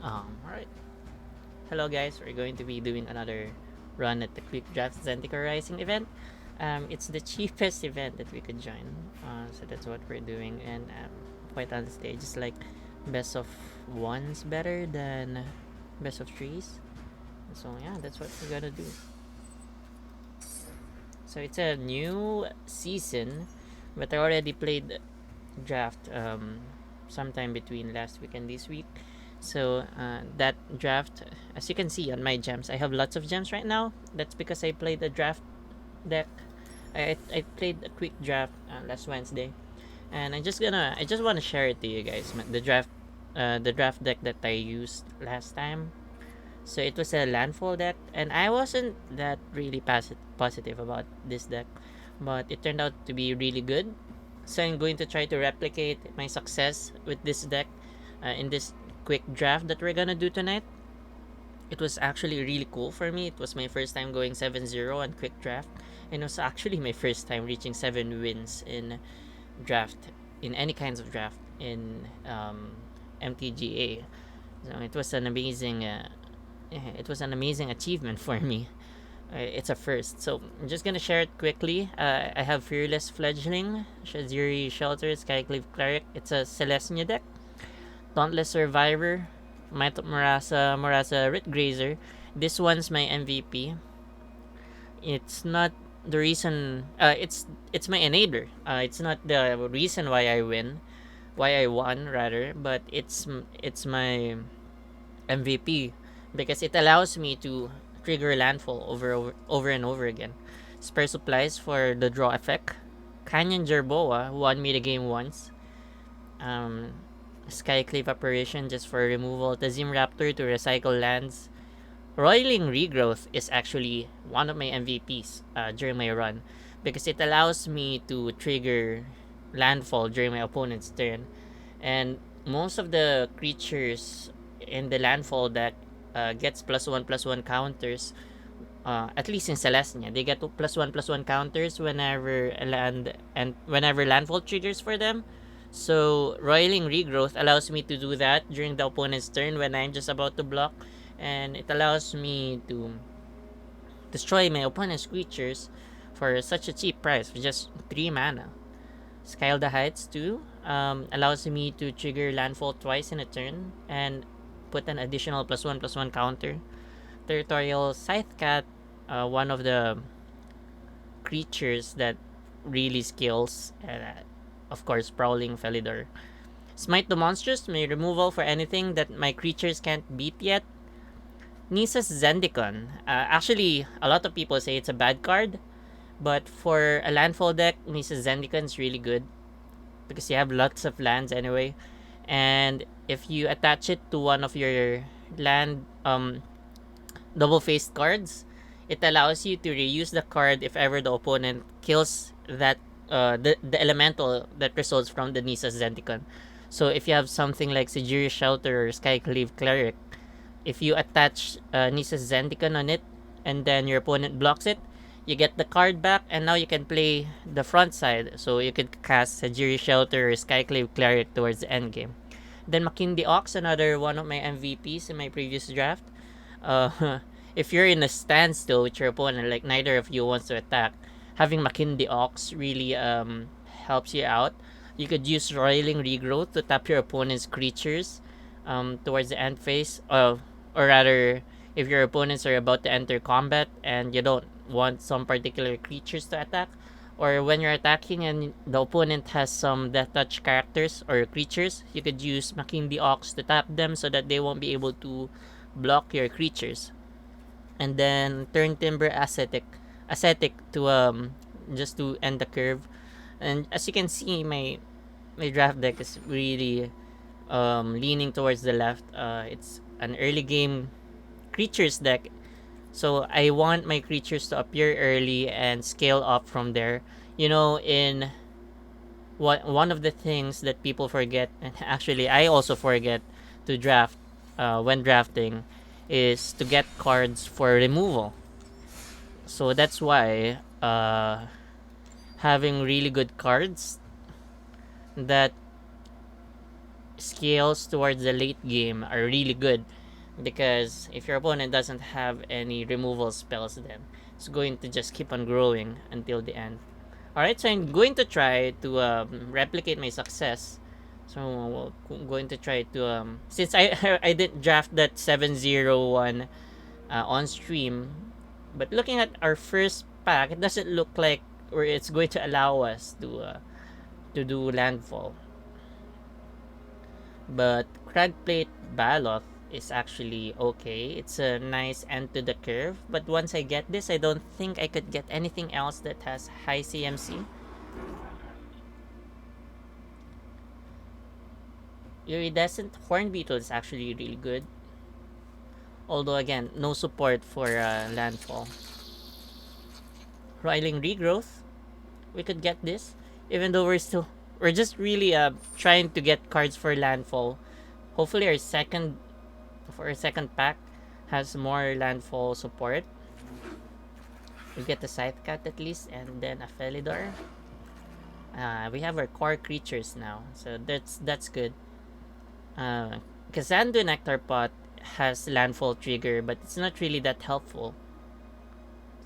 Alright. Hello guys, we're going to be doing another run at the Quick Draft Zendikar Rising event. It's the cheapest event that we could join. So that's what we're doing. And quite honestly, I just like best of ones better than best of threes. So yeah, that's what we're gonna do. So it's a new season, but I already played draft sometime between last week and this week. So that draft, as you can see on my gems, I have lots of gems right now. That's because I played a draft deck. I played a quick draft last Wednesday, and I just want to share it to you guys. The draft deck that I used last time. So it was a landfall deck, and I wasn't that really positive about this deck, but it turned out to be really good. So I'm going to try to replicate my success with this deck in this quick draft that we're gonna do tonight. It was actually really cool for me. It was my first time going 7-0 on quick draft, and it was actually my first time reaching 7 wins in draft, in any kinds of draft in MTGA. So it was an amazing achievement for me. It's a first. So I'm just gonna share it quickly. I have Fearless Fledgling, Shaziri Shelter, Skyclave Cleric. It's a Selesnya deck. Dauntless Survivor, Morasa Rit Grazer. This one's my MVP. It's not the reason. It's my enabler. It's not the reason why I won rather, but it's my MVP because it allows me to trigger landfall over and over again. Spare supplies for the draw effect. Canyon Jerboa won me the game once. Um, Skyclave apparition just for removal. Tazim Raptor to recycle lands. Roiling Regrowth is actually one of my MVPs during my run because it allows me to trigger landfall during my opponent's turn. And most of the creatures in the landfall deck gets +1/+1 counters. At least in Selesnya, they get +1/+1 counters whenever landfall triggers for them. So Roiling Regrowth allows me to do that during the opponent's turn when I'm just about to block, and it allows me to destroy my opponent's creatures for such a cheap price, for just 3 mana. Skylda Heights too allows me to trigger landfall twice in a turn and put an additional +1/+1 counter. Territorial Scythe Cat, one of the creatures that really skills, of course, Prowling Felidor. Smite the Monstrous, may removal for anything that my creatures can't beat yet. Nisa's Zendikar. Actually, a lot of people say it's a bad card, but for a landfall deck, Nisa's Zendikar is really good because you have lots of lands anyway. And if you attach it to one of your land double-faced cards, it allows you to reuse the card if ever the opponent kills the elemental that results from the Nisa's Zendikar. So if you have something like Sejiri Shelter or Skyclave Cleric, if you attach Nisa's Zendikar on it and then your opponent blocks it, you get the card back, and now you can play the front side. So you could cast Sejiri Shelter or Skyclave Cleric towards the end game. Then Makindi Ox, another one of my MVPs in my previous draft. Uh, if you're in a standstill with your opponent, like neither of you wants to attack, having Makindi Ox really helps you out. You could use Roiling Regrowth to tap your opponent's creatures towards the end phase, or rather, if your opponents are about to enter combat and you don't want some particular creatures to attack, or when you're attacking and the opponent has some death touch characters or creatures, you could use Makindi Ox to tap them so that they won't be able to block your creatures. And then Turn Timber Ascetic to just to end the curve. And as you can see, my draft deck is really leaning towards the left. It's an early game creatures deck, so I want my creatures to appear early and scale up from there. You know, in one of the things that people forget, and actually I also forget to draft when drafting, is to get cards for removal. So that's why having really good cards that scales towards the late game are really good, because if your opponent doesn't have any removal spells, then it's going to just keep on growing until the end. Alright, so I'm going to try to replicate my success. So I'm going to try to since I I didn't draft that 701 on stream, but looking at our first pack, it doesn't look like or it's going to allow us to do landfall. But Cragplate Baloth is actually okay. It's a nice end to the curve, but once I get this, I don't think I could get anything else that has high CMC. Iridescent Hornbeetle is actually really good. Although again, no support for landfall. Roiling Regrowth, we could get this, even though we're just really trying to get cards for landfall. Hopefully our second pack has more landfall support. We get the Scythe Cat at least, and then a Felidar. We have our core creatures now, so that's good. Kazandu Nectar Pot has landfall trigger, but it's not really that helpful.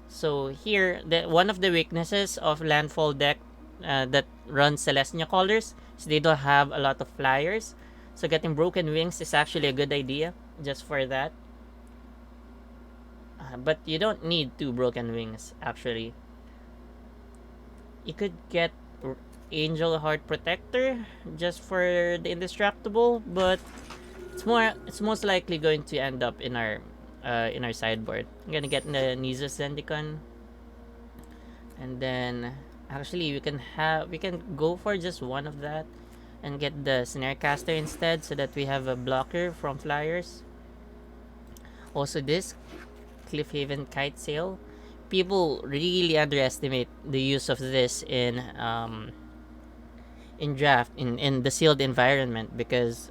So here, one of the weaknesses of landfall deck that runs Selesnya colors is they don't have a lot of flyers. So getting Broken Wings is actually a good idea just for that. But you don't need two Broken Wings actually. You could get Angel Heart Protector just for the indestructible, but it's most likely going to end up in our sideboard. I'm gonna get the Nisus Zendikar, and then actually we can go for just one of that and get the Snare Caster instead, so that we have a blocker from flyers. Also, this Cliffhaven Kite Sail, people really underestimate the use of this in draft in the sealed environment, because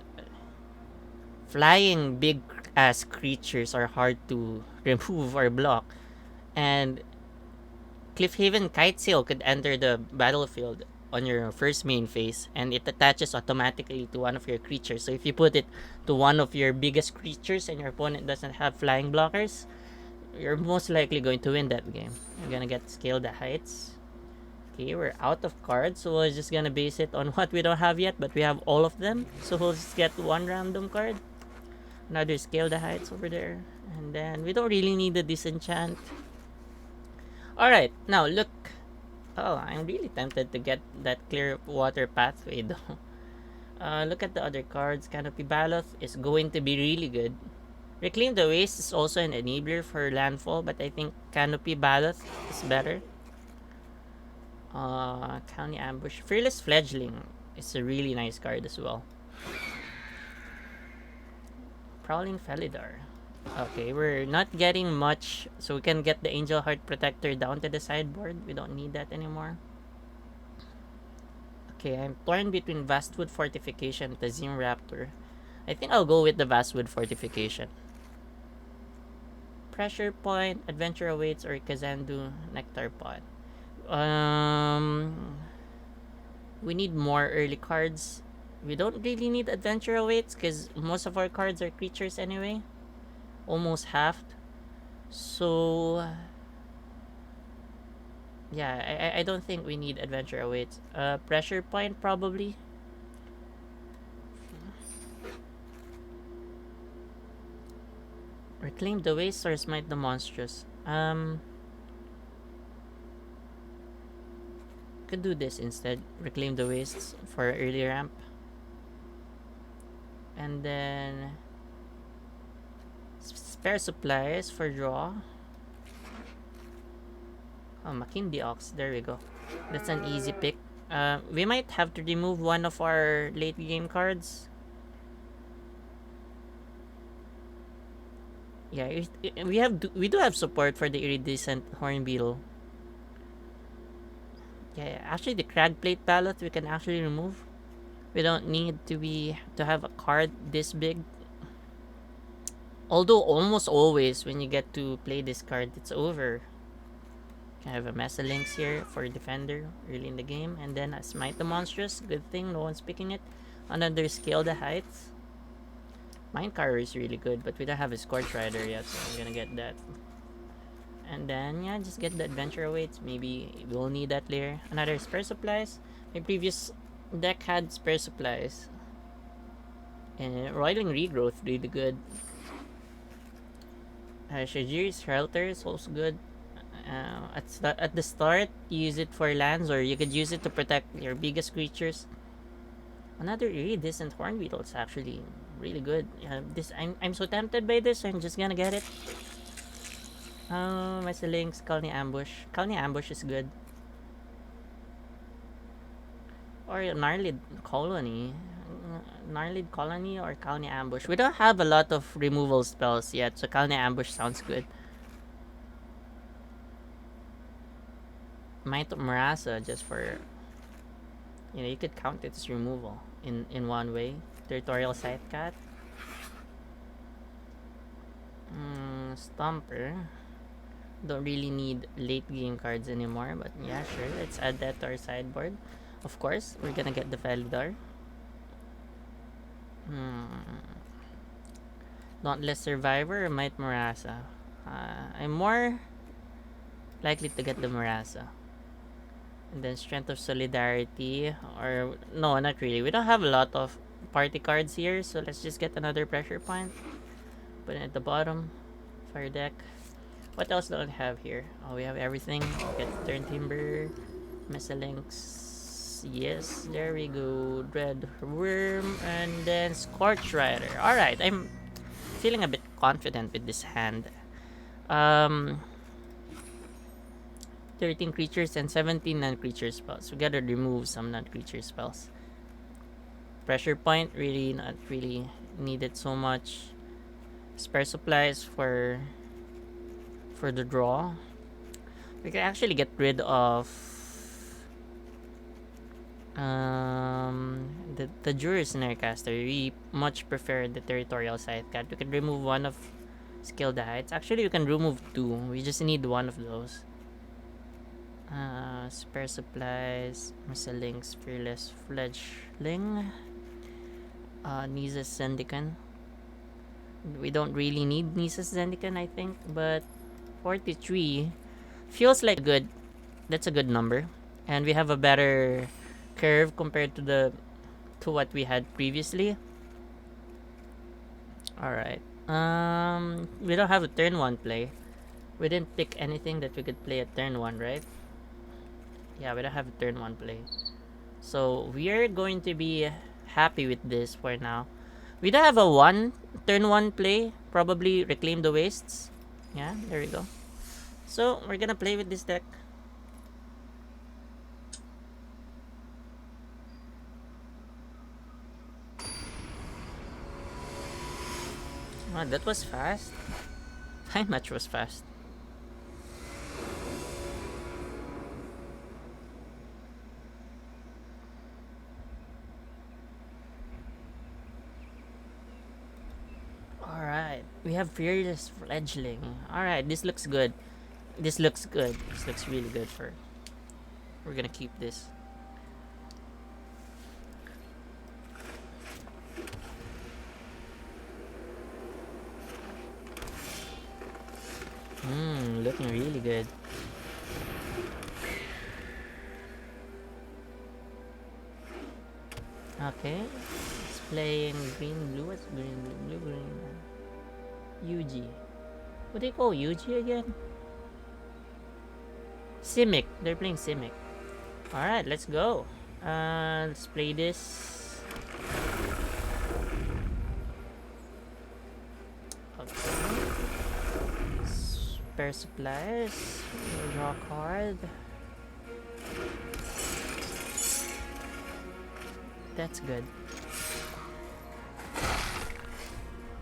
flying big ass creatures are hard to remove or block, and Cliffhaven Kitesail could enter the battlefield on your first main phase, and it attaches automatically to one of your creatures. So if you put it to one of your biggest creatures and your opponent doesn't have flying blockers, you're most likely going to win that game. You're gonna get Scale the Heights. Okay, we're out of cards, so we're just gonna base it on what we don't have yet, but we have all of them. So we'll just get one random card. Another Scale the Heights over there. And then we don't really need the Disenchant. Alright, now look. Oh, I'm really tempted to get that Clear Water Pathway though. Look at the other cards. Canopy Baloth is going to be really good. Reclaim the Waste is also an enabler for landfall, but I think Canopy Baloth is better. County Ambush. Fearless Fledgling is a really nice card as well. Prowling Felidar. Okay, we're not getting much, so we can get the Angel Heart Protector down to the sideboard. We don't need that anymore. Okay, I'm torn between Vastwood Fortification and the Zim Raptor. I think I'll go with the Vastwood Fortification. Pressure Point, Adventure Awaits, or Kazandu Nectar Pot. We need more early cards. We don't really need Adventure Awaits because most of our cards are creatures anyway. Almost half. So yeah, I don't think we need Adventure Awaits. Pressure Point probably. Reclaim the Waste or Smite the Monstrous. Could do this instead. Reclaim the Wastes for early ramp. And then spare supplies for draw. Oh, Makindi Ox. There we go. That's an easy pick. We might have to remove one of our late game cards. Yeah, we do have support for the Iridescent Hornbeetle. Yeah, actually the Cragplate Baloth we can actually remove. We don't need to have a card this big. Although almost always when you get to play this card, it's over. I have a Mesalinx here for Defender early in the game, and then a Smite the Monstrous. Good thing no one's picking it. Another Scale the Heights. Minecarver is really good, but we don't have a Scorch Rider yet, so I'm gonna get that. And then, yeah, just get the Adventure Awaits. Maybe we'll need that later. Another Spare Supplies. My previous deck had Spare Supplies. And Roiling Regrowth, really good. Shajir's Shelter is also good. At the start, use it for lands, or you could use it to protect your biggest creatures. Another Iridescent Horn Beetle is actually really good. I'm so tempted by this. I'm just gonna get it. Mesalings, Colony Ambush. Colony Ambush is good. Or Gnarlid Colony. Gnarlid Colony or Colony Ambush. We don't have a lot of removal spells yet, so Colony Ambush sounds good. Might of Marasa, just for, you could count its removal in one way. Territorial Sightcat. Stomper. Don't really need late game cards anymore, but yeah, sure. Let's add that to our sideboard. Of course, we're gonna get the Felidar. Dauntless Survivor or Might Marasa? I'm more likely to get the Marasa. And then Strength of Solidarity, or no, not really. We don't have a lot of party cards here, so let's just get another Pressure Point. Put it at the bottom of our deck. What else do we have here? Oh, we have everything. Get Turn Timber, Mesalinx. Yes, there we go. Dread Worm, and then Scorch Rider. Alright, I'm feeling a bit confident with this hand. 13 creatures and 17 non-creature spells. We gotta remove some non-creature spells. Pressure Point, really not really needed so much. Spare Supplies for the draw. We can actually get rid of the Juris Snarcaster. We much prefer the Territorial Sightcat. We can remove one of Scale the Heights. Actually, we can remove two. We just need one of those. Spare Supplies, Mesalinx, Fearless Fledgling, Nisa's Zendikar. We don't really need Nisa's Zendikar, I think, but 43 feels like that's a good number, and we have a better curve compared to what we had previously. All right. We don't have a turn 1 play. We didn't pick anything that we could play at turn 1, right? Yeah, we don't have a turn 1 play. So we're going to be happy with this for now. We don't have a turn 1 play. Probably Reclaim the Wastes. Yeah, there we go. So we're gonna play with this deck. Oh, that was fast. Time match was fast. Alright. We have Fearless Fledgling. Alright, this looks good. This looks good. This looks really good for... We're gonna keep this. Looking really good. Okay. It's playing green, blue. What's green, blue, green? UG. What do you call UG again? Simic. They're playing Simic. Alright, let's go. Let's play this. Okay. Spare Supplies. Draw a card. That's good.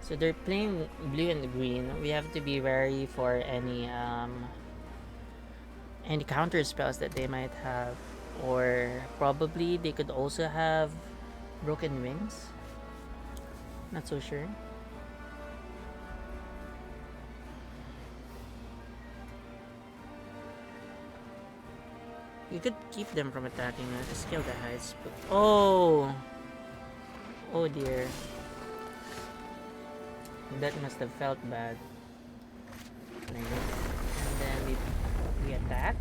So they're playing blue and green. We have to be wary for any counter spells that they might have, or probably they could also have Broken Wings. Not so sure. You could keep them from attacking us. Scale the heights. Oh! Oh dear. That must have felt bad. Nice. And then we attack.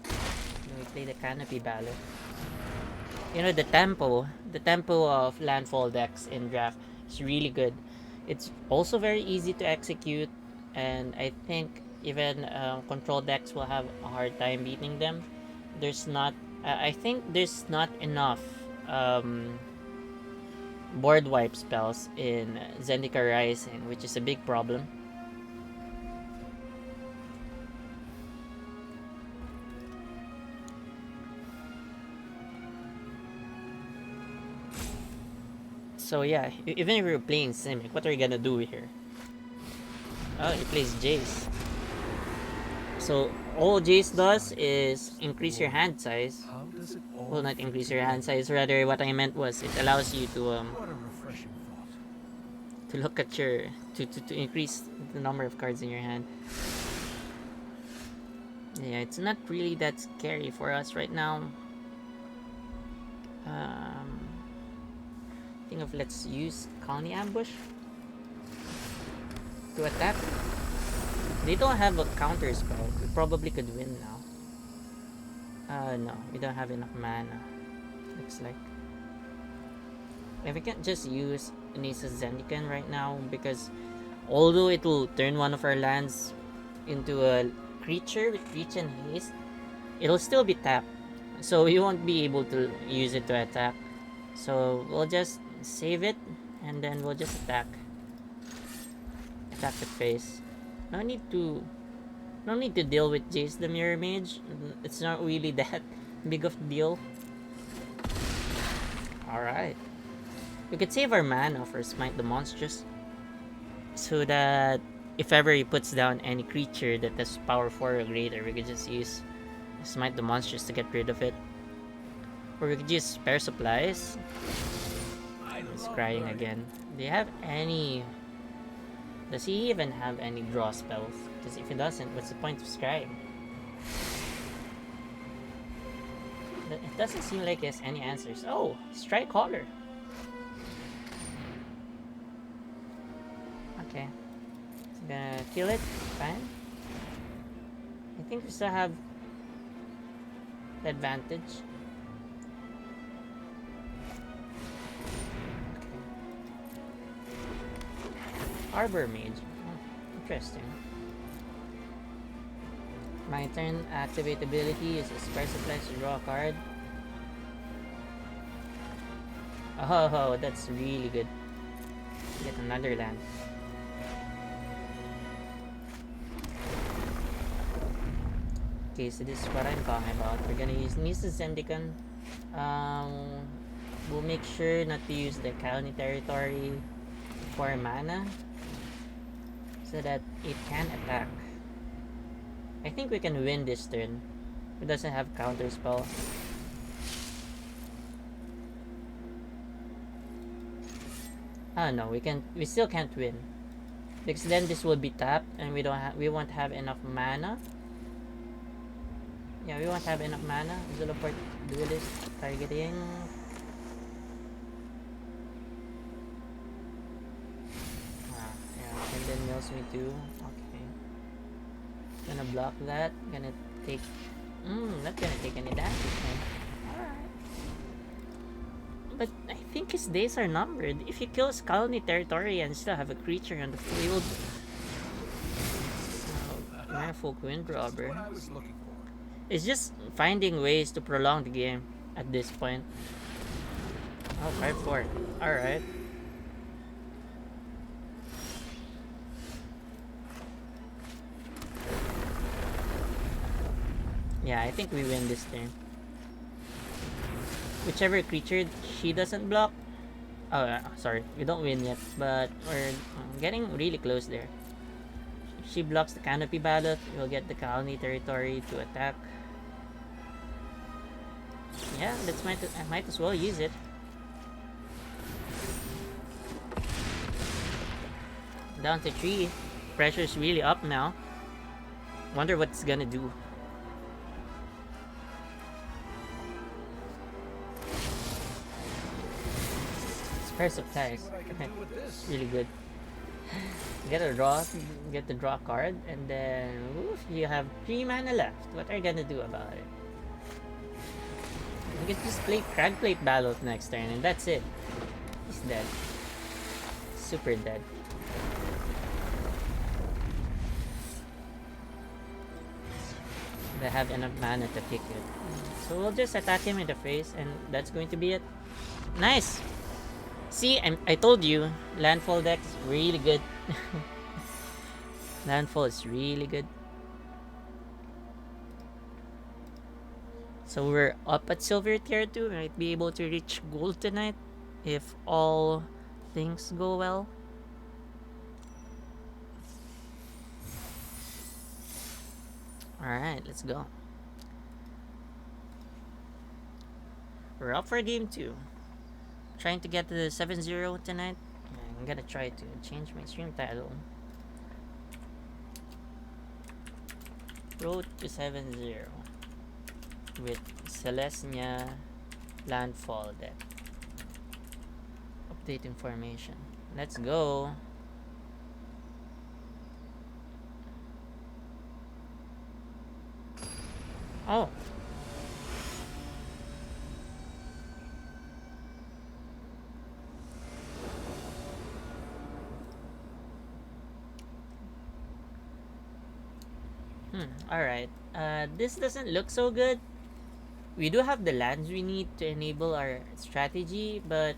And we play the Canopy Ballot. You know, the tempo of landfall decks in draft is really good. It's also very easy to execute, and I think even control decks will have a hard time beating them. There's not, I think there's not enough board wipe spells in Zendikar Rising, which is a big problem. So yeah, even if you're playing Simic, what are you gonna do here? Oh, he plays Jace. So all Jace does is increase your hand size. Well, not increase your hand size. Rather, what I meant was it allows you to look at your to increase the number of cards in your hand. Yeah, it's not really that scary for us right now. Think of let's use Colony Ambush to attack. They don't have a counter spell. We probably could win now. No, we don't have enough mana. Looks like. If we can't just use Anissa's Zendikar right now, because although it will turn one of our lands into a creature with reach and haste, it'll still be tapped. So we won't be able to use it to attack. So we'll just save it and then we'll just attack. Attack the face. No need to deal with Jace the Mirror Mage. It's not really that big of a deal. Alright. We could save our mana for Smite the Monstrous, so that if ever he puts down any creature that has power 4 or greater, we could just use Smite the Monstrous to get rid of it. Or we could use Spare Supplies. He's crying again. Do you have any... Does he even have any draw spells? Because if he doesn't, what's the point of scrying? It doesn't seem like he has any answers. Oh! Strike Caller! Okay. It's gonna kill it. Fine. I think we still have the advantage. Okay. Arbor Mage. Oh, interesting. My turn. Activate ability. Use a Spare Supplies to draw a card. Oh, that's really good. Get another land. Okay, so this is what I'm talking about. We're gonna use Nissa's Zendikar. We'll make sure not to use the Colony Territory for mana, so that it can attack. I think we can win this turn. It doesn't have counter spell. No, we still can't win, because then this will be tapped and we won't have enough mana. Yeah, we won't have enough mana. Zulaport Duelist targeting. Yeah, and then mills me too. Okay. Gonna block that. Gonna take... not gonna take any damage, man. Alright. But I think his days are numbered. If he kills Colony Territory and still have a creature on the field... Manifold Wind Robber. It's just finding ways to prolong the game at this point. Oh, 5-4. Alright. Yeah, I think we win this turn. Whichever creature she doesn't block. Oh, sorry. We don't win yet, but we're getting really close there. If she blocks the Canopy Ballot, we'll get the Colony Territory to attack. Yeah, I might as well use it. Down to 3. Pressure's really up now. Wonder what it's gonna do. Curse of Ties. Really good. Get a draw, get the draw card, and then oof, you have 3 mana left. What are you gonna do about it? You can just play Cragplate Battle next turn, and that's it. He's dead. Super dead. They have enough mana to kick it. So we'll just attack him in the face, and that's going to be it. Nice! See, I told you, Landfall deck's really good. Landfall is really good. So we're up at Silver Tier 2. We might be able to reach Gold tonight if all things go well. Alright, let's go. We're up for game 2. Trying to get to the 7-0 tonight. I'm gonna try to change my stream title. Road to 7-0 with Selesnya Landfall deck. Update information. Let's go. Oh. Alright. This doesn't look so good. We do have the lands we need to enable our strategy, but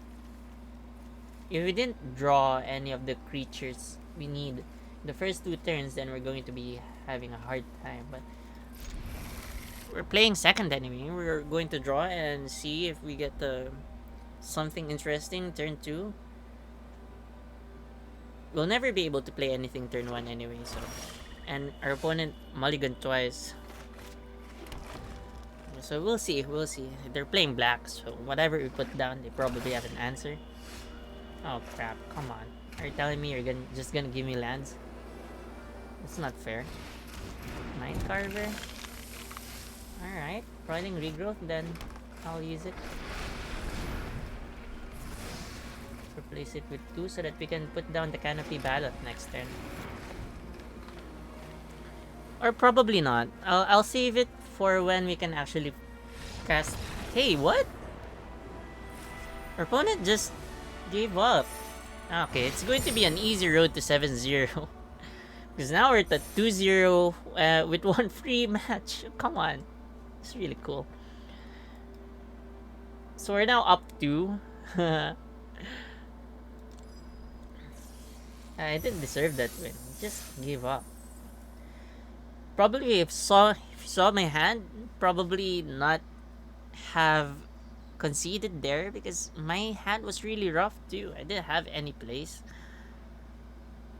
if we didn't draw any of the creatures we need the first 2 turns, then we're going to be having a hard time. But we're playing second anyway. We're going to draw and see if we get something interesting turn 2. We'll never be able to play anything turn 1 anyway, so. And our opponent mulligan twice. So we'll see. They're playing black, so whatever we put down, they probably have an answer. Oh crap, come on. Are you telling me you're just gonna give me lands? It's not fair. Mind Carver. Alright, Roiling Regrowth, then I'll use it. Replace it with 2 so that we can put down the Canopy Ballot next turn. Or probably not. I'll save it for when we can actually cast. Hey, what? Our opponent just gave up. Okay, it's going to be an easy road to 7-0. Because now we're at 2-0 with 1 free match. Come on. It's really cool. So we're now up 2. I didn't deserve that win. Just give up. Probably if you saw my hand, probably not have conceded there because my hand was really rough too. I didn't have any place.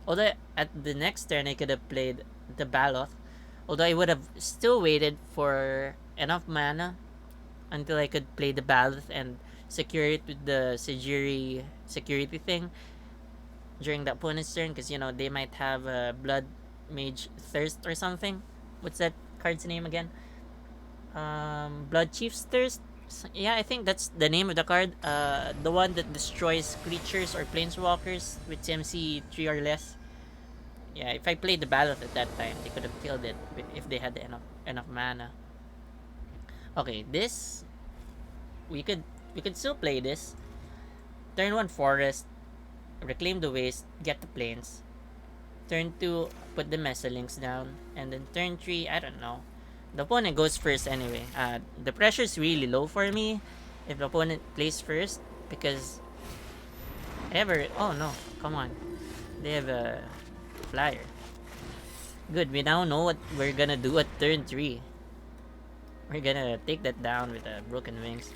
Although at the next turn I could have played the Baloth. Although I would have still waited for enough mana until I could play the Baloth and secure it with the Sejiri security thing during the opponent's turn, because they might have a Blood Mage Thirst or something. What's that card's name again? Blood Chief's Thirst. Yeah, I think that's the name of the card. The one that destroys creatures or planeswalkers with CMC 3 or less. Yeah, if I played the Baloth at that time, they could have killed it if they had enough mana. Okay, this we could still play this. Turn 1 Forest, Reclaim the Waste, get the Plains. Turn 2, put the Mesalinks down, and then turn 3, I don't know. The opponent goes first anyway. The pressure's really low for me if the opponent plays first because oh no, come on. They have a flyer. Good, we now know what we're gonna do at turn 3. We're gonna take that down with Broken Wings.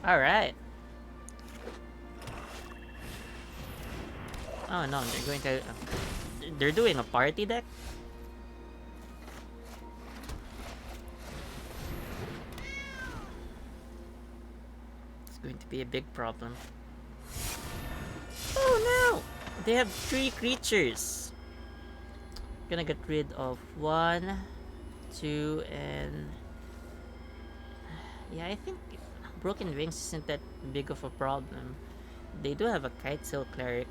Alright. Oh no, they're doing a party deck? It's going to be a big problem. Oh no! They have 3 creatures. Gonna get rid of 1, 2, and yeah, I think Broken Wings isn't that big of a problem. They do have a Kite Sail Cleric.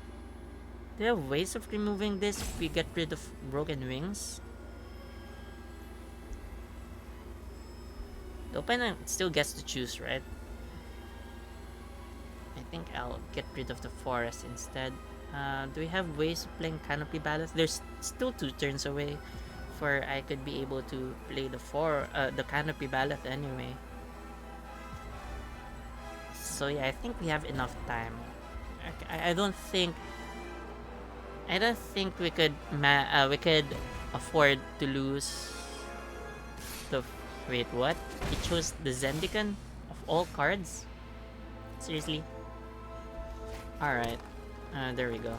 Do you have ways of removing this if we get rid of Broken Wings? The opponent still gets to choose, right? I think I'll get rid of the forest instead. Do we have ways of playing Canopy Ballast? There's still 2 turns away for I could be able to play the Canopy Ballast anyway. So yeah, I think we have enough time. I don't think we could afford to lose the. Wait, what? It chose the Zendikar of all cards? Seriously? Alright. There we go.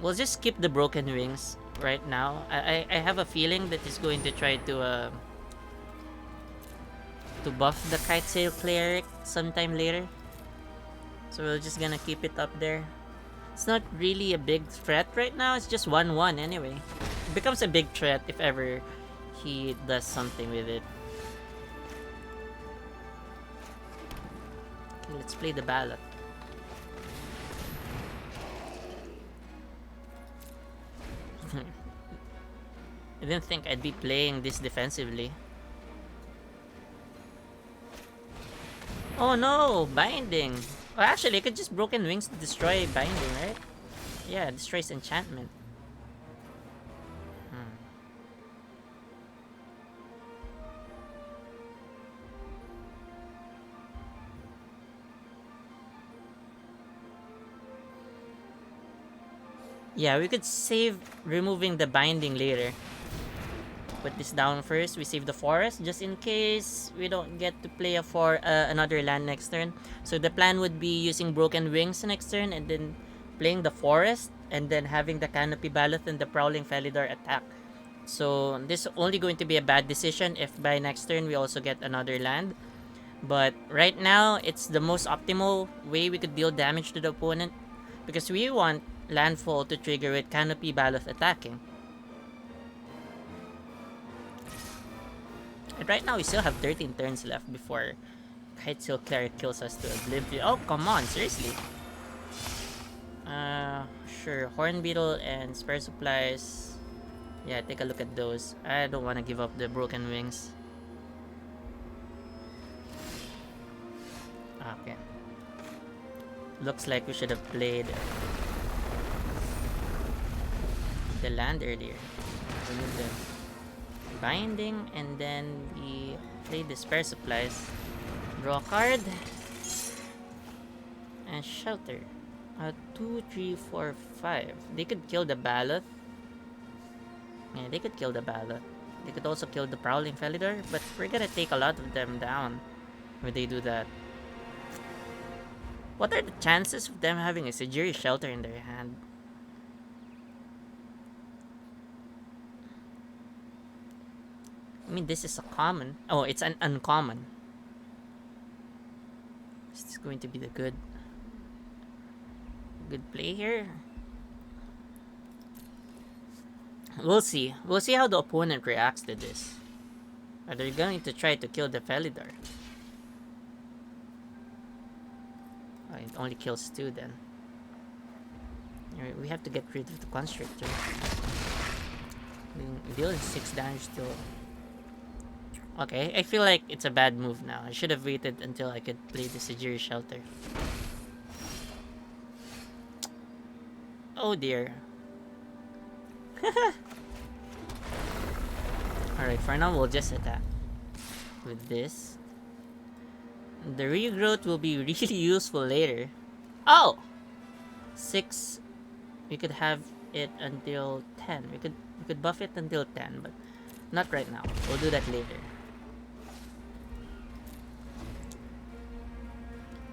We'll just skip the Broken Wings right now. I have a feeling that he's going to try to buff the Kite Sail Cleric sometime later. So we're just gonna keep it up there. It's not really a big threat right now. It's just 1-1 anyway. It becomes a big threat if ever he does something with it. Okay, let's play the ballot. I didn't think I'd be playing this defensively. Oh no! Binding! Well, actually, I could just Broken Wings to destroy Binding, right? Yeah, destroys enchantment. Yeah, we could save removing the Binding later. Put this down first. We save the forest just in case we don't get to play another land next turn. So the plan would be using Broken Wings next turn and then playing the forest and then having the Canopy Ballast and the Prowling Felidar attack. So this is only going to be a bad decision if by next turn we also get another land. But right now, it's the most optimal way we could deal damage to the opponent because we want Landfall to trigger with Canopy Ballast attacking. And right now, we still have 13 turns left before Kite Sail Cleric kills us to oblivion. Oh, come on, seriously. Sure, Horn Beetle and Spare Supplies. Yeah, take a look at those. I don't want to give up the Broken Wings. Okay. Looks like we should have played the land earlier. Remove the Binding, and then we play the Spare Supplies. Draw a card. And Shelter. 2, 3, 4, 5. They could kill the Baloth. Yeah, they could kill the Baloth. They could also kill the Prowling Felidar, but we're gonna take a lot of them down when they do that. What are the chances of them having a Sejiri Shelter in their hand? I mean, this is a common. Oh, it's an uncommon. Is this going to be the good play here? We'll see. We'll see how the opponent reacts to this. Are they going to try to kill the Felidar? Oh, it only kills 2 then. Alright, we have to get rid of the Constrictor. Dealing 6 damage still. Okay, I feel like it's a bad move now. I should have waited until I could play the Sejiri Shelter. Oh dear. Alright, for now we'll just attack with this. The regrowth will be really useful later. Oh! 6. We could have it until 10. We could buff it until 10, but not right now. We'll do that later.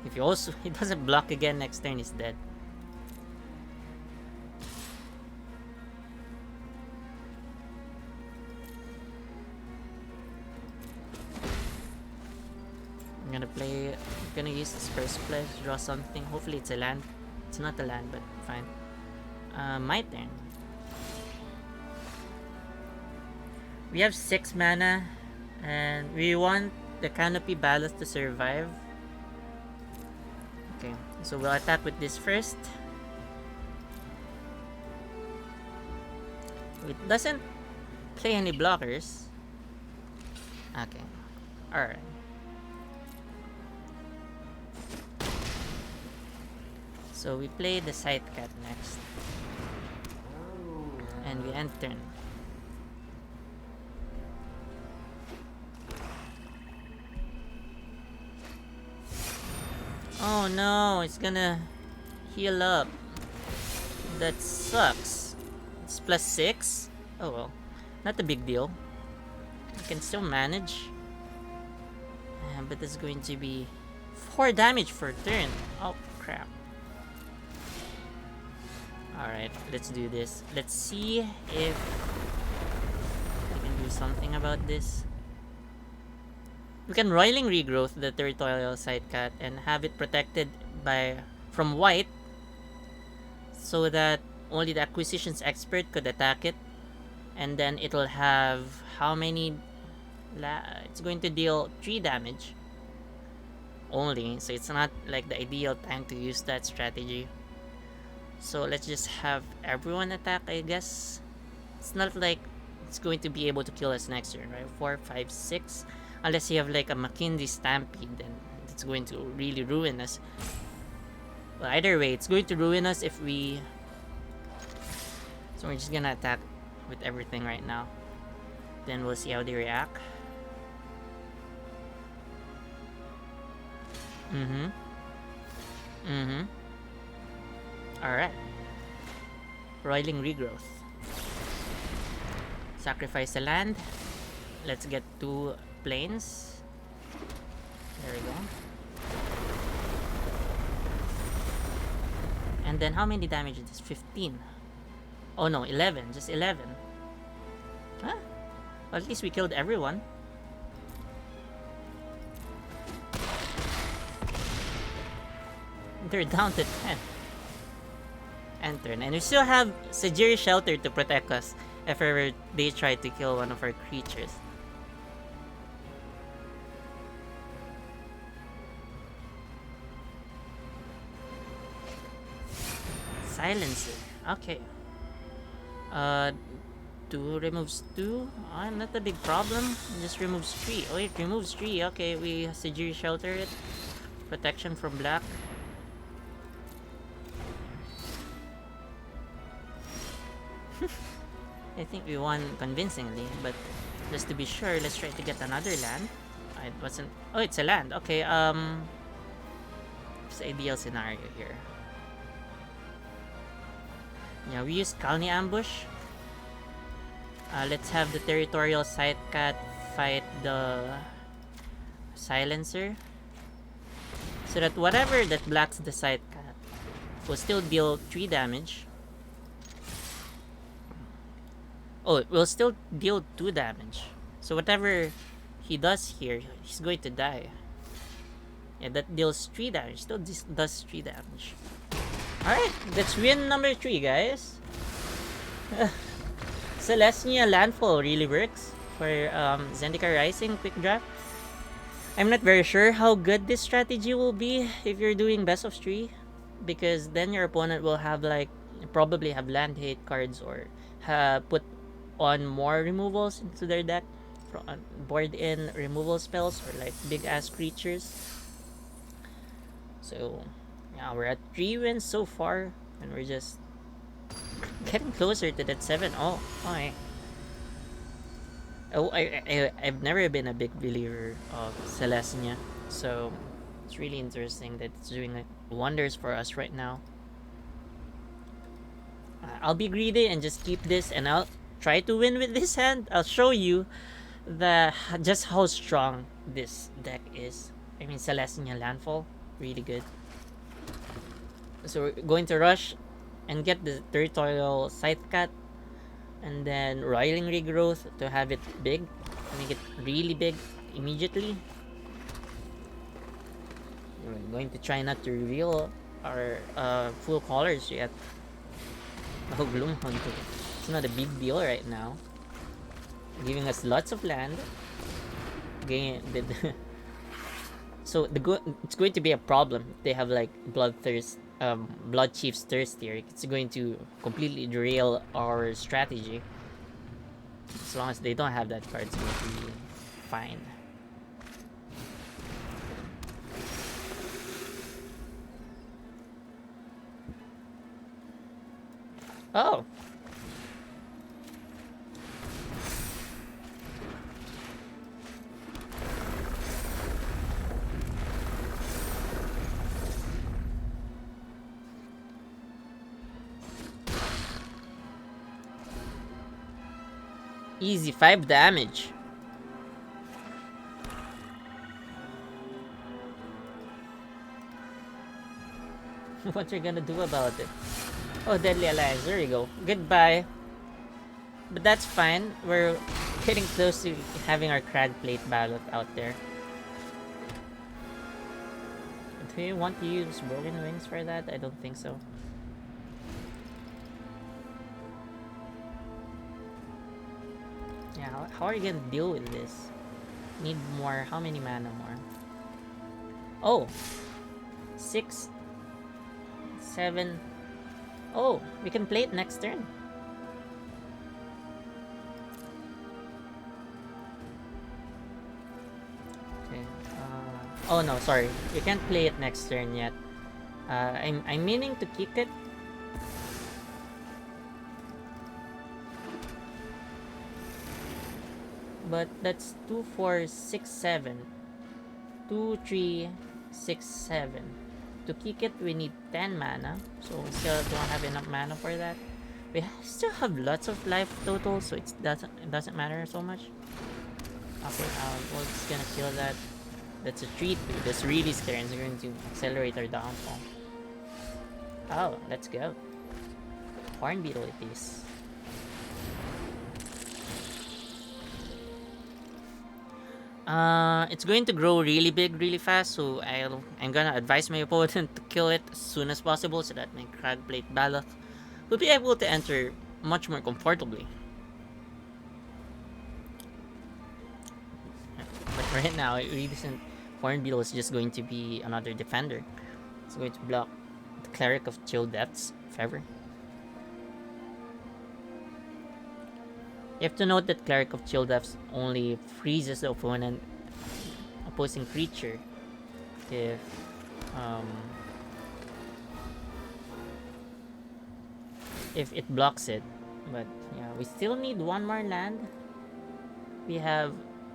If he doesn't block again next turn, he's dead. I'm gonna use this first splash, draw something. Hopefully it's a land. It's not a land, but fine. My turn. We have 6 mana, and we want the Canopy Ballast to survive. So we'll attack with this first. It doesn't play any blockers. Okay. Alright. So we play the side cat next. And we end turn. Oh no, it's gonna heal up. That sucks. It's +6. Oh well. Not a big deal. You can still manage. But it's going to be 4 damage per turn. Oh crap. Alright, let's do this. Let's see if we can do something about this. We can Roiling Regrowth the Territorial Side Cat and have it protected from white so that only the Acquisitions Expert could attack it. And then it'll have how many? It's going to deal 3 damage only, so it's not like the ideal time to use that strategy. So let's just have everyone attack, I guess. It's not like it's going to be able to kill us next turn, right? 4, 5, 6. Unless you have like a McKinsey Stampede, then it's going to really ruin us. Well, either way, it's going to ruin us if we... So we're just gonna attack with everything right now. Then we'll see how they react. Alright. Roiling Regrowth. Sacrifice a land. Let's get 2 planes. There we go. And then how many damage is this? 15. Oh no, 11. Just 11. Huh? Well, at least we killed everyone. They're down to 10. End turn. And we still have Sajiri Shelter to protect us if ever they try to kill one of our creatures. Silencer. Okay. 2 removes 2. Not a big problem. It just removes 3. Oh, it removes 3. Okay, we Sajiri Shelter it. Protection from black. I think we won convincingly, but just to be sure, let's try to get another land. It wasn't... Oh, it's a land. Okay, it's the ideal scenario here. Yeah, we use Kalni Ambush. Let's have the Territorial Side Cat fight the Silencer. So that whatever that blacks the Side Cat will still deal 3 damage. Oh, it will still deal 2 damage. So whatever he does here, he's going to die. Yeah, that deals 3 damage. Still does 3 damage. Alright, that's win number 3, guys. Selesnya Landfall really works for Zendikar Rising Quick Draft. I'm not very sure how good this strategy will be if you're doing best of 3. Because then your opponent will have probably have land hate cards or put on more removals into their deck. Board in removal spells or like big ass creatures. So yeah, we're at 3 wins so far, and we're just getting closer to that 7-0. Okay. Oh, I've never been a big believer of Selesnya, so it's really interesting that it's doing wonders for us right now. I'll be greedy and just keep this, and I'll try to win with this hand. I'll show you just how strong this deck is. I mean, Selesnya Landfall, really good. So we're going to rush and get the Territorial Scythe Cat, and then Roiling Regrowth to have it big, make it really big immediately. We're going to try not to reveal our full colors yet. Oh, Gloomhunt. It's not a big deal right now. Giving us lots of land. So it's going to be a problem. They have like Blood Chief's Thirst here. It's going to completely derail our strategy. As long as they don't have that card, it's going to be fine. Oh. Easy 5 damage. What you're gonna do about it? Oh, Deadly Alliance. There you go. Goodbye. But that's fine. We're getting close to having our Crag Plate ballot out there. Do you want to use Broken Wings for that? I don't think so. Yeah, how are you gonna deal with this? Need more. How many mana more? Oh, 6, 7. Oh, we can play it next turn. Okay. Oh no, sorry. We can't play it next turn yet. I'm meaning to kick it. But that's 2, 4, 6, 7. 2, 3, 6, 7. To kick it, we need 10 mana. So we still don't have enough mana for that. We still have lots of life total, so it doesn't matter so much. Okay, we're just gonna kill that. That's a treat, dude. That's really scary. It's going to accelerate our downfall. Oh, let's go. Horn Beetle it is. It's going to grow really big really fast, so I'm gonna advise my opponent to kill it as soon as possible so that my Crag Plate Baloth will be able to enter much more comfortably. But right now, it really isn't. Horn Beetle is just going to be another defender. It's going to block the Cleric of Chill Depths, if ever. You have to note that Cleric of Chill Depths only freezes the opposing creature if it blocks it. But yeah, we still need one more land. We have,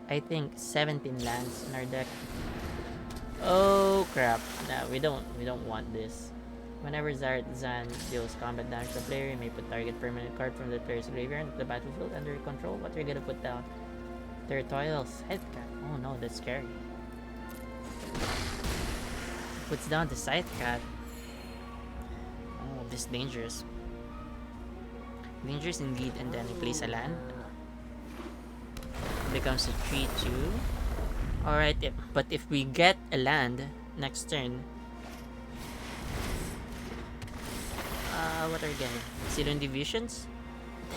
I think, 17 lands in our deck. Oh crap! No, we don't want this. Whenever Zan deals combat damage to the player, you may put target permanent card from the player's graveyard into the battlefield under your control. What are you gonna put down? Territorial Scythe Cat. Oh no, that's scary. Puts down the Scythe Cat. Oh, this is dangerous. Dangerous indeed, and then he plays a land. Becomes a 3-2. Alright, but if we get a land next turn, what are we getting? Zillion Divisions?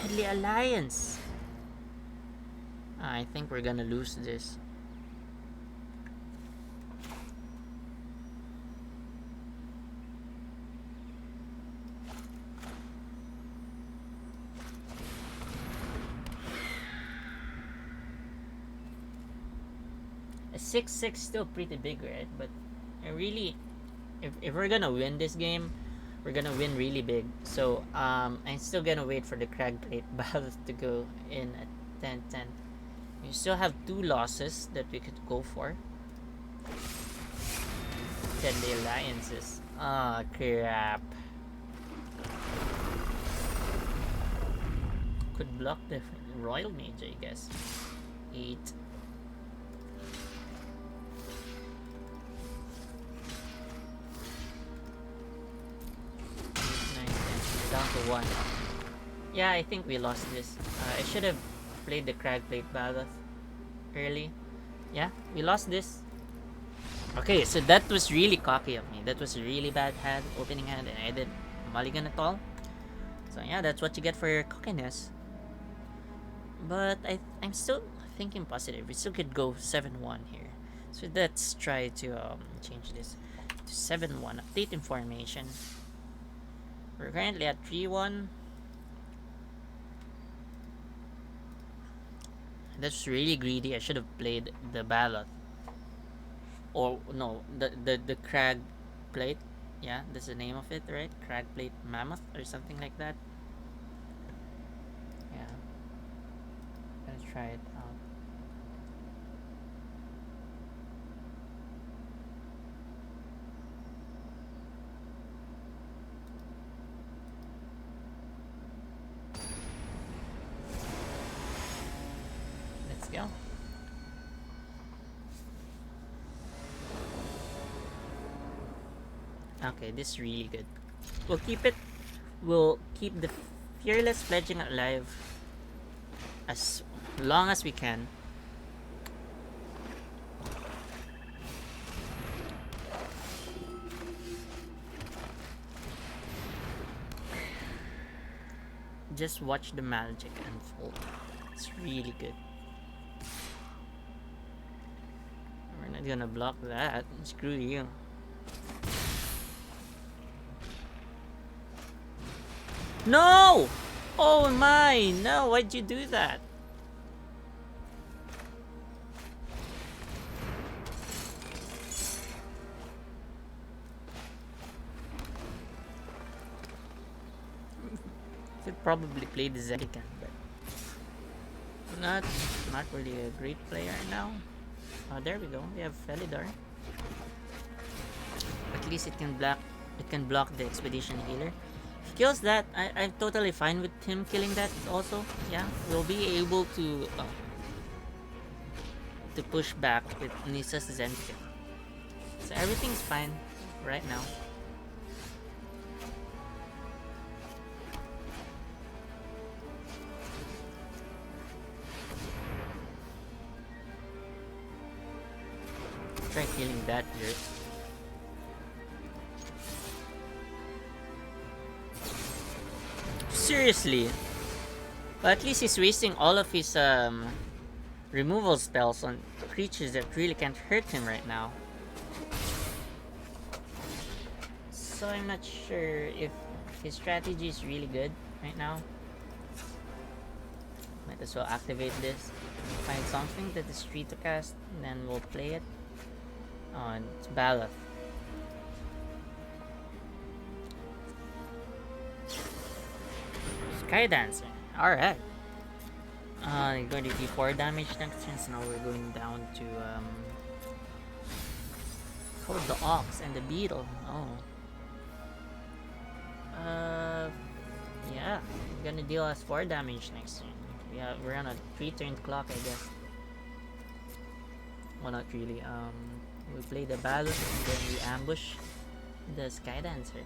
Deadly Alliance! I think we're gonna lose this. A 6-6 still pretty big, right? But I really, if we're gonna win this game, we're gonna win really big. So I'm still gonna wait for the Crag Plate Ballot to go in at 10-10. We still have 2 losses that we could go for. Deadly Alliances. Ah, crap. Could block the Royal Mage, I guess. 8. 9, 10. We're down to 1. Yeah, I think we lost this. I should have played the Crag Plate Baloth early. Yeah, we lost this. Okay, so that was really cocky of me. That was a really bad hand, opening hand, and I did mulligan at all. So yeah, that's what you get for your cockiness. But I'm still thinking positive. We still could go 7-1 here. So let's try to change this to 7-1. Update information. We're currently at 3-1. That's really greedy. I should have played the ballot. Or no, the crag plate. Yeah, that's the name of it, right? Crag plate mammoth or something like that. Yeah. Gonna try it out. Let's go. Okay, this is really good. We'll keep it. We'll keep the fearless pledging alive as long as we can. Just watch the magic unfold. It's really good. We're not gonna block that. Screw you. No! Oh my! No, why'd you do that? Should probably play the Zendikar, but not really a great player now. Oh, there we go. We have Felidar. At least it can block the expedition healer. If he kills that, I'm totally fine with him killing that also. Yeah, we'll be able to push back with Nisa's Zendikar. So everything's fine right now. Try killing that here. Seriously. But at least he's wasting all of his removal spells on creatures that really can't hurt him right now. So I'm not sure if his strategy is really good right now. Might as well activate this. Find something that is free to cast, and then we'll play it. Oh, and it's Baloth. Sky Dancer. Alright. Going to do 4 damage next turn, so now we're going down to the Ox and the Beetle. Oh. Yeah. Gonna deal us 4 damage next turn. Yeah, we're on a 3-turn clock, I guess. Well, not really. We play the Ballot and then we ambush the Sky Dancer.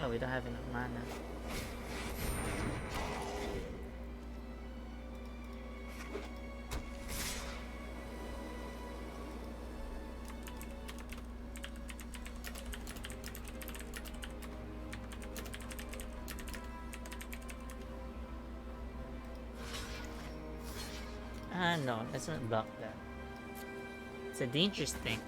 Oh, we don't have enough mana. No, let's not block that. It's a dangerous thing.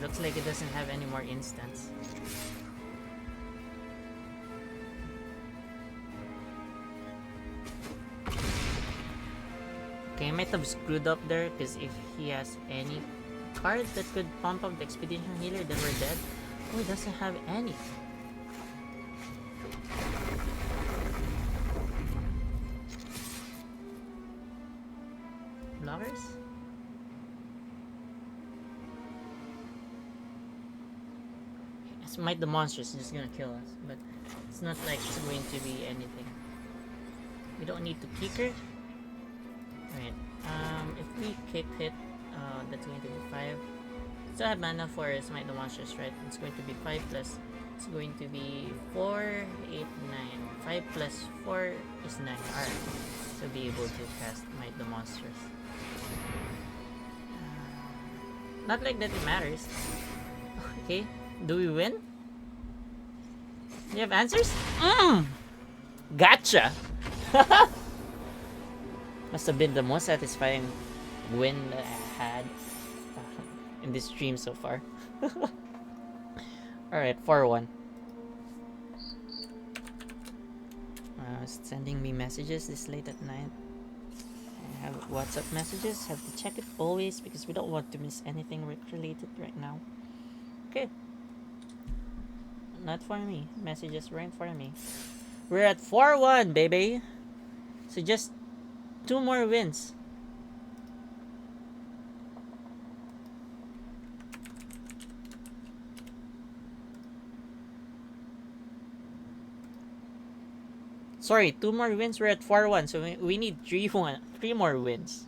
Looks like it doesn't have any more instants. Okay, I might have screwed up there because if he has any cards that could pump up the expedition healer, then we're dead. Oh, he doesn't have any. Blockers? Smite the monsters is just gonna kill us, but it's not like it's going to be anything. We don't need to kick her. Right. If we kick it, that's going to be 5. Still have mana for Smite the monsters, right? It's going to be 5 plus. It's going to be 4, 8, 9. 5 plus 4 is 9. Alright. So be able to cast Smite the monsters. Not like that it matters. Okay. Do we win? Do you have answers? Gotcha! Must have been the most satisfying win that I had in this stream so far. Alright, 4-1. Sending me messages this late at night. I have WhatsApp messages. Have to check it always because we don't want to miss anything work related right now. Okay. Not for me. Messages weren't for me. We're at 4-1, baby. So just 2 more wins. Sorry, 2 more wins. We're at 4-1. So we need 3 more wins.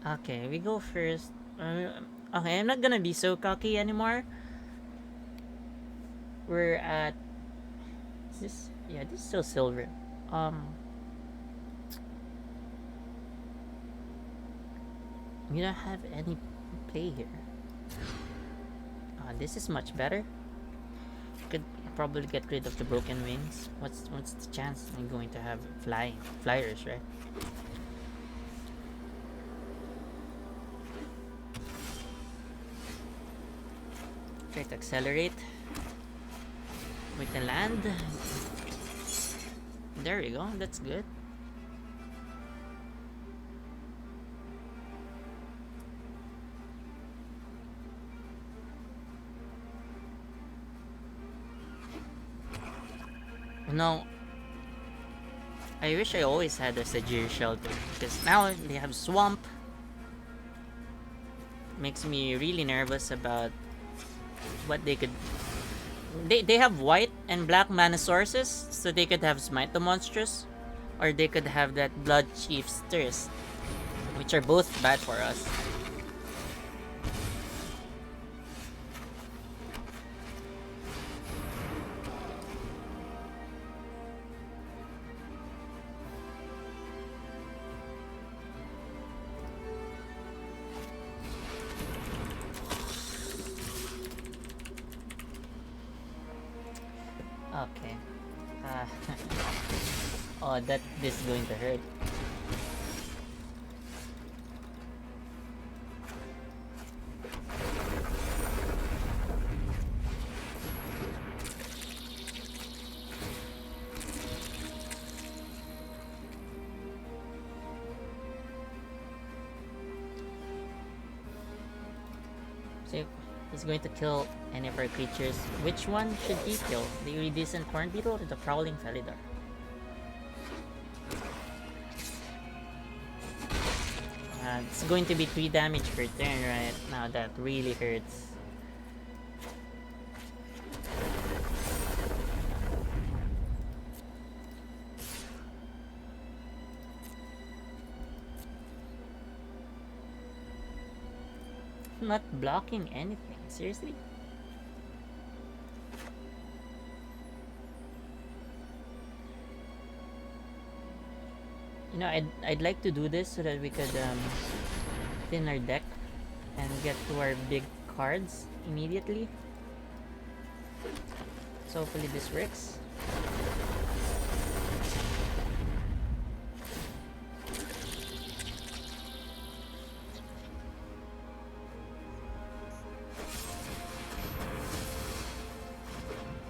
Okay, we go first. Okay, I'm not gonna be so cocky anymore. We're at... Is this... Yeah, this is still silver. We don't have any play here. This is much better. Could probably get rid of the broken wings. What's the chance I'm going to have flyers, right? Try to accelerate with the land. There we go. That's good. No, I wish I always had a Sajir shelter because now they have swamp. Makes me really nervous about what they could. They have white and black mana sources, so they could have Smite the Monstrous, or they could have that Blood Chief's Thirst, which are both bad for us. Okay. Oh, this is going to hurt. So he's going to kill any of our creatures. Which one should he kill? The iridescent horn beetle or the prowling Felidar? It's going to be 3 damage per turn, right? Now that really hurts. Not blocking anything, seriously? You know, I'd like to do this so that we could thin our deck and get to our big cards immediately. So hopefully this works.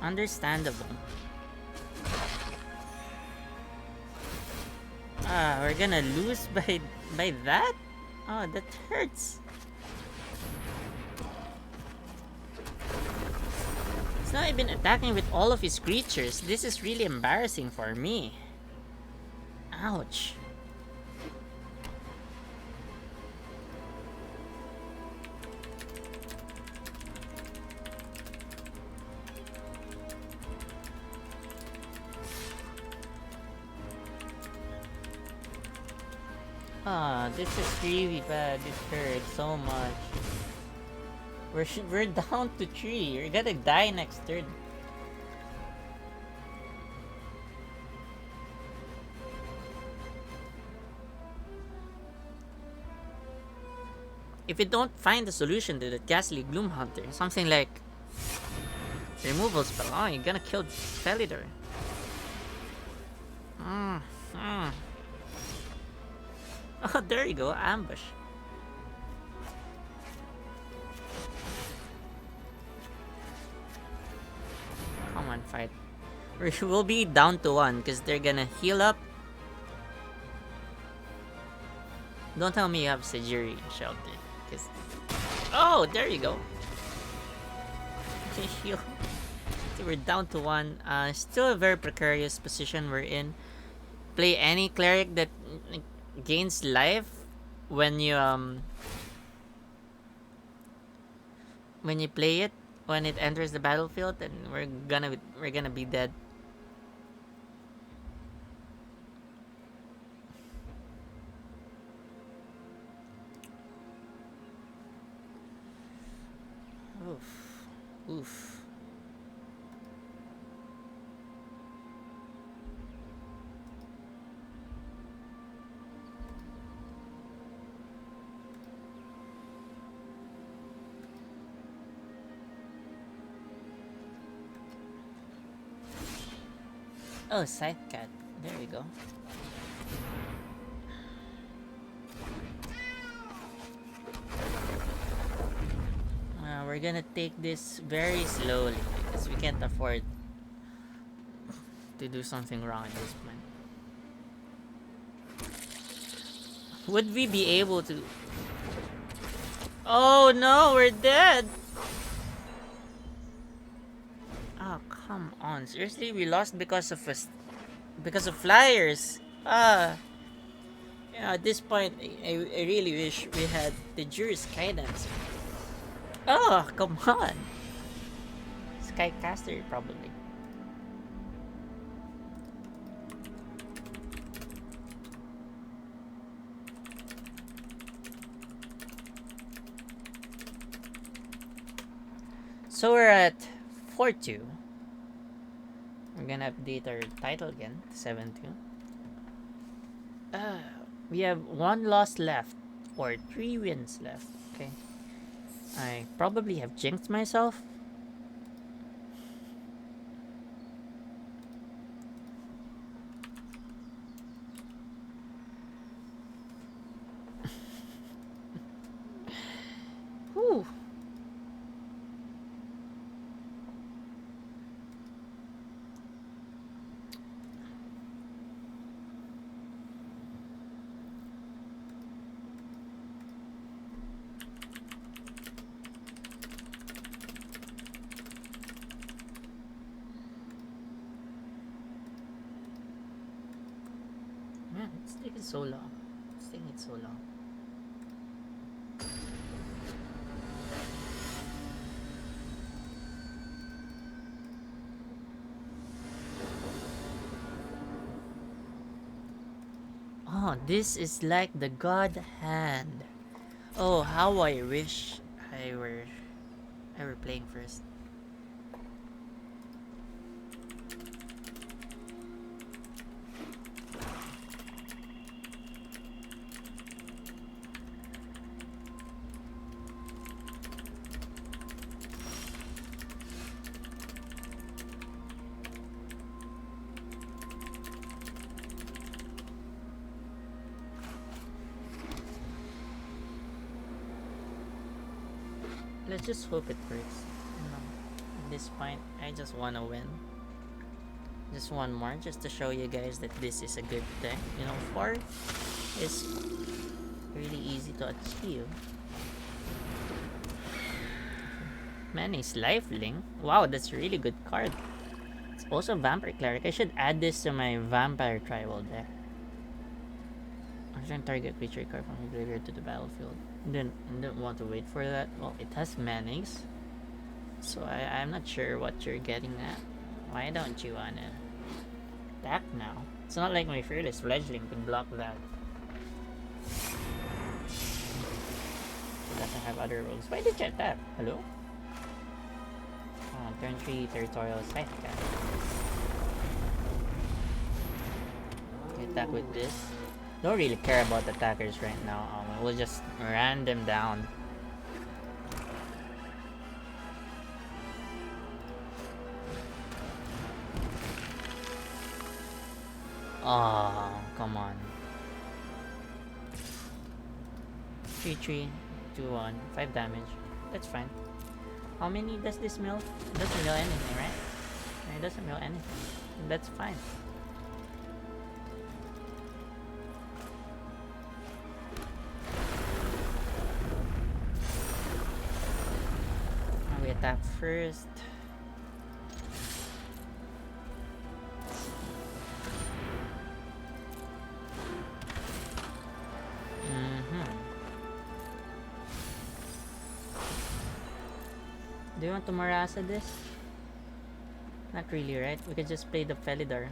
Understandable. We're gonna lose by that? Oh, that hurts. He's not even attacking with all of his creatures. This is really embarrassing for me. Ouch. Ah, this is really bad. It hurts so much. We're down to 3. You're gonna die next turn. If you don't find the solution to the ghastly Gloom Hunter, something like removal spell, oh, you're gonna kill Felidor. Mm, mm. Oh, there you go, ambush. Come on, fight. We'll be down to 1 because they're gonna heal up. Don't tell me you have Sajiri Shelter. Cause... Oh, there you go. Heal. Okay, we're down to 1. Still a very precarious position we're in. Play any cleric that gains life when you play it, when it enters the battlefield, and we're gonna be dead. Oof. Oof. Oh, side cat. There we go. We're gonna take this very slowly because we can't afford to do something wrong at this point. Would we be able to... Oh no, we're dead! Oh, come on. Seriously, we lost because of flyers. Yeah, at this point, I really wish we had the Juris guidance. Oh, come on. Skycaster, probably. So we're at 4-2. We're gonna update our title again, 7-2. We have 1 loss left, or 3 wins left. Okay. I probably have jinxed myself. Whew. Man, it's taking so long. It's taking so long. Oh, this is like the God hand. Oh, how I wish I were playing first. Let's just hope it works. At this point, I just wanna win. Just one more, just to show you guys that this is a good thing. 4 is really easy to achieve. Menace Lifelink. Wow, that's a really good card. It's also Vampire Cleric. I should add this to my Vampire Tribal deck. Return target creature card from your graveyard to the battlefield. Didn't want to wait for that. Well, it has Menace. So I'm not sure what you're getting at. Why don't you wanna attack now? It's not like my Fearless Fledgling can block that. It doesn't have other rogues. Why did you attack? Hello? Turn 3 Territorial Sidecar. Attack with this. Don't really care about attackers right now. We'll just ran them down. Oh, come on. 3-3, 2-1, 5 damage. That's fine. How many does this mill? It doesn't mill anything, right? It doesn't mill anything. That's fine. We attack first. Do you want to Marasa this? Not really, right? We could just play the Felidar.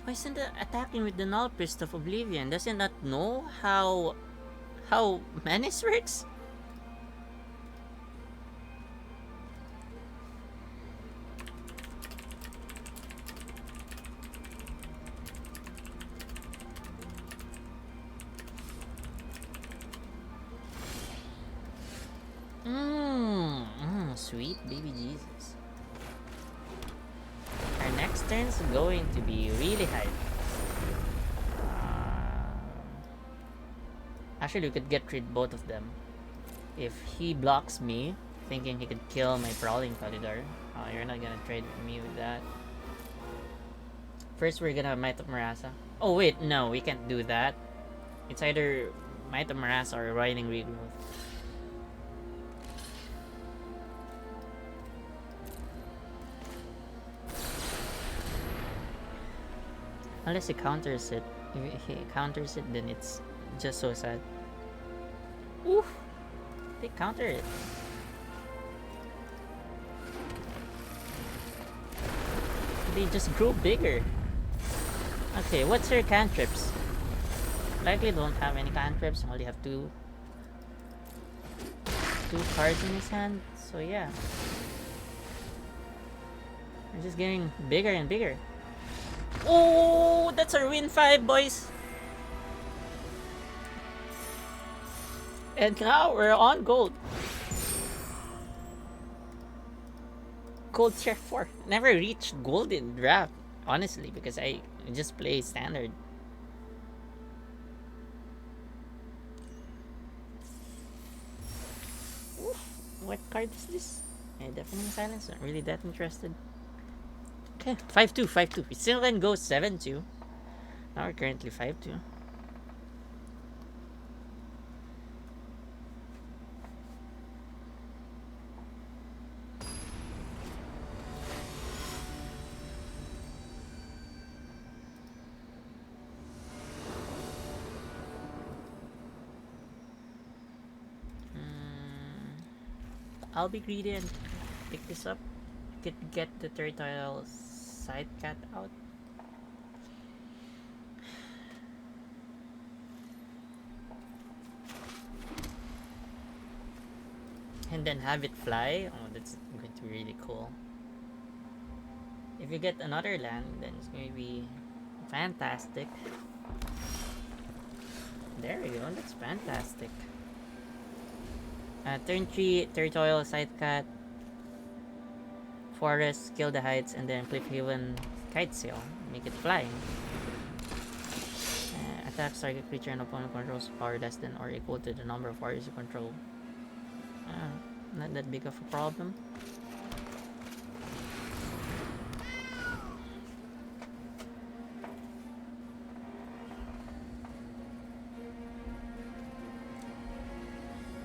Why isn't it attacking with the Null Priest of Oblivion? Does it not know how Menace works? Sweet baby Jesus. Our next turn's going to be really hype. Actually, we could get rid both of them. If he blocks me, thinking he could kill my Prowling Felidar. You're not gonna trade with me with that. First, we're gonna Might of Marasa. Oh wait, no, we can't do that. It's either Might of Marasa or Riding Regrowth. Unless he counters it. If he counters it, then it's just so sad. Oof! They counter it. They just grow bigger. Okay, what's your cantrips? Likely don't have any cantrips. Only have two cards in his hand. So yeah, they're just getting bigger and bigger. Oh, that's our win 5, boys. And now we're on gold. Gold tier 4. Never reached gold in draft, honestly, because I just play standard. Oof, what card is this? Deafening Silence. Not really that interested. Okay, 5-2, 5-2. We still can go 7-2. Now we're currently 5-2. I'll be greedy and pick this up. Could get the Turtle Side Cat out. And then have it fly. Oh, that's going to be really cool. If you get another land, then it's going to be fantastic. There we go, that's fantastic. Turn 3, Territorial Sidecat, Forest, Kill the Heights, and then Cliffhaven Kite sail. Make it fly. Attacks target creature and opponent controls power less than or equal to the number of warriors you control. Not that big of a problem.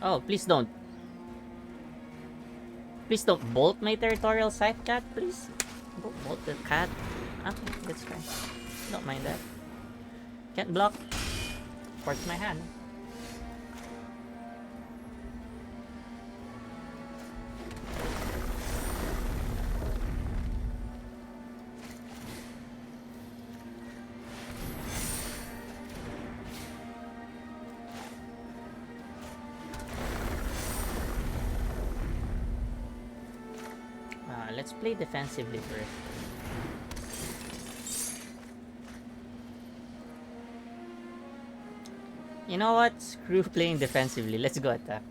Oh, please don't. Please don't bolt my territorial scythe cat, please. Bolt the cat. Okay, that's fine. Don't mind that. Can't block. Force my hand. Let's play defensively first. You know what? Screw playing defensively. Let's go attack.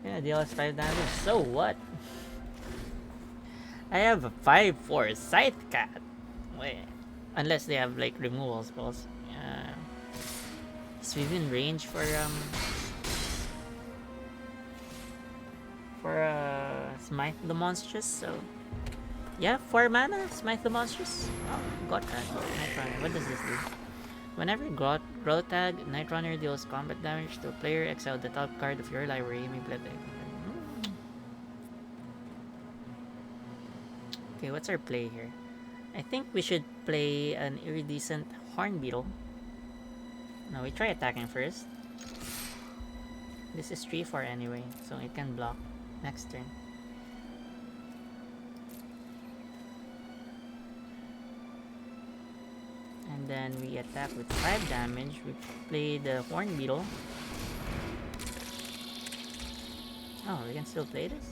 Yeah, deals 5 damage. So what? I have a 5/4 Scythe Cat. Wait. Unless they have like removal spells. Yeah. It's within range for Smite the Monstrous, so yeah, 4 mana, Smite the Monstrous. Oh, got that. Night Runner. What does this do? Whenever grow tag, Night Runner deals combat damage to a player, exile the top card of your library, you may play it. Okay, what's our play here? I think we should play an iridescent Horn Beetle. No, we try attacking first. This is 3/4 anyway, so it can block next turn. And then we attack with 5 damage. We play the Horn Beetle. Oh, we can still play this?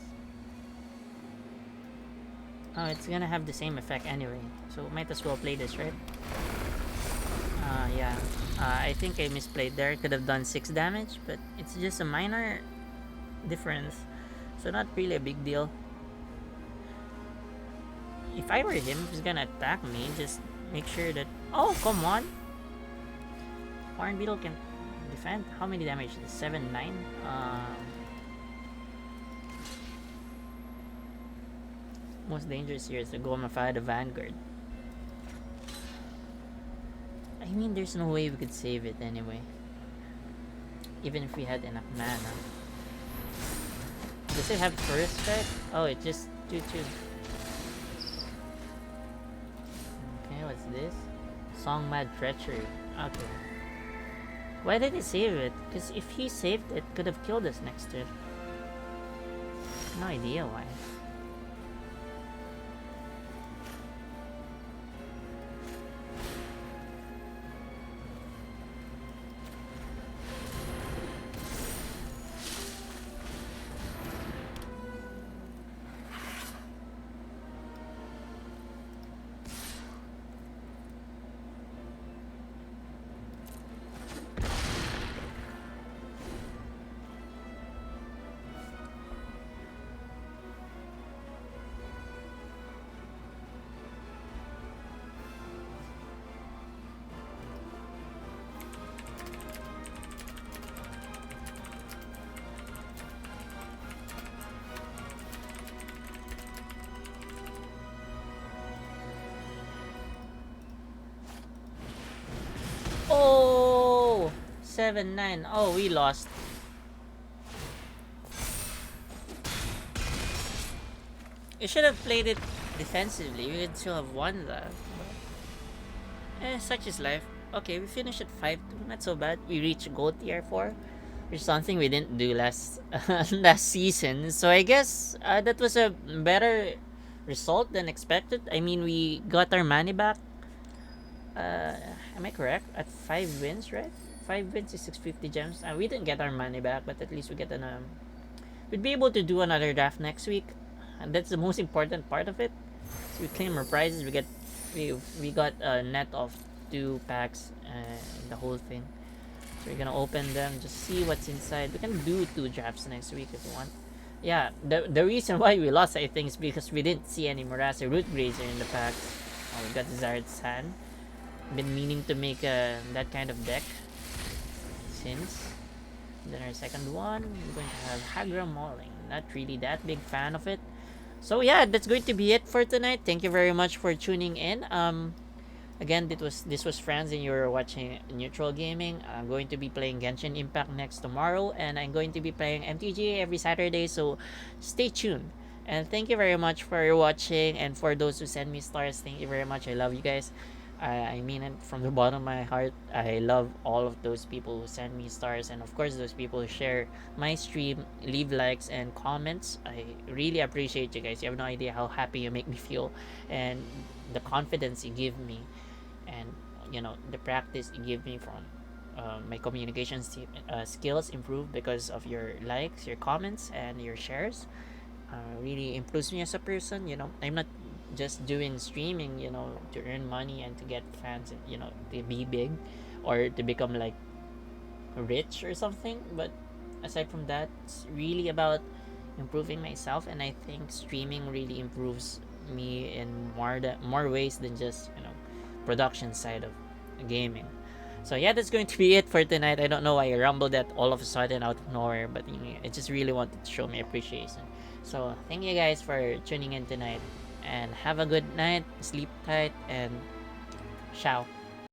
Oh, it's gonna have the same effect anyway. So might as well play this, right? Yeah. I think I misplayed there. Could have done 6 damage, but it's just a minor difference. So not really a big deal. If I were him, he's gonna attack me. Just make sure that... Oh, come on! Horn Beetle can defend. How many damage? 7, 9? Most dangerous here is the Gomafada the Vanguard. I mean, there's no way we could save it anyway. Even if we had enough mana. Does it have first strike? Oh, it just 2/2. Okay, what's this? Song Mad Treachery. Okay. Why did he save it? Because if he saved it, could have killed us next turn. No idea why. Oh! 7-9. Oh, we lost. You should have played it defensively. We could still have won that. Such is life. Okay, we finished at 5-2. Not so bad. We reached gold tier 4. Which is something we didn't do last season. So I guess that was a better result than expected. I mean, we got our money back. Am I correct? At 5 wins, right? 5 wins is 650 gems. We didn't get our money back, but at least we get we'd be able to do another draft next week, and that's the most important part of it. So we claim our prizes. We got a net of 2 packs, the whole thing. So we're gonna open them, just see what's inside. We can do 2 drafts next week if you want. Yeah, the reason why we lost, I think, is because we didn't see any Murasa Root Grazer in the pack. We got Desired Sand. Been meaning to make that kind of deck since. Then our second one, we're going to have Hagra Mauling. Not really that big fan of it. So yeah, that's going to be it for tonight. Thank you very much for tuning in. Again, this was Franz, and you're watching Neutral Gaming. I'm going to be playing Genshin Impact next tomorrow, and I'm going to be playing MTGA every Saturday. So stay tuned. And thank you very much for watching, and for those who send me stars, thank you very much. I love you guys. I mean it from the bottom of my heart. I love all of those people who send me stars, and of course those people who share my stream, leave likes and comments. I really appreciate you guys. You have no idea how happy you make me feel, and the confidence you give me, and the practice you give me from my communication skills improve because of your likes, your comments, and your shares. Really improves me as a person. I'm not just doing streaming, to earn money and to get fans, and to be big or to become like rich or something. But aside from that, it's really about improving myself, and I think streaming really improves me in more ways than just production side of gaming. So yeah, that's going to be it for tonight. I don't know why I rumbled that all of a sudden out of nowhere, but I just really wanted to show my appreciation. So thank you guys for tuning in tonight, and have a good night, sleep tight, and ciao.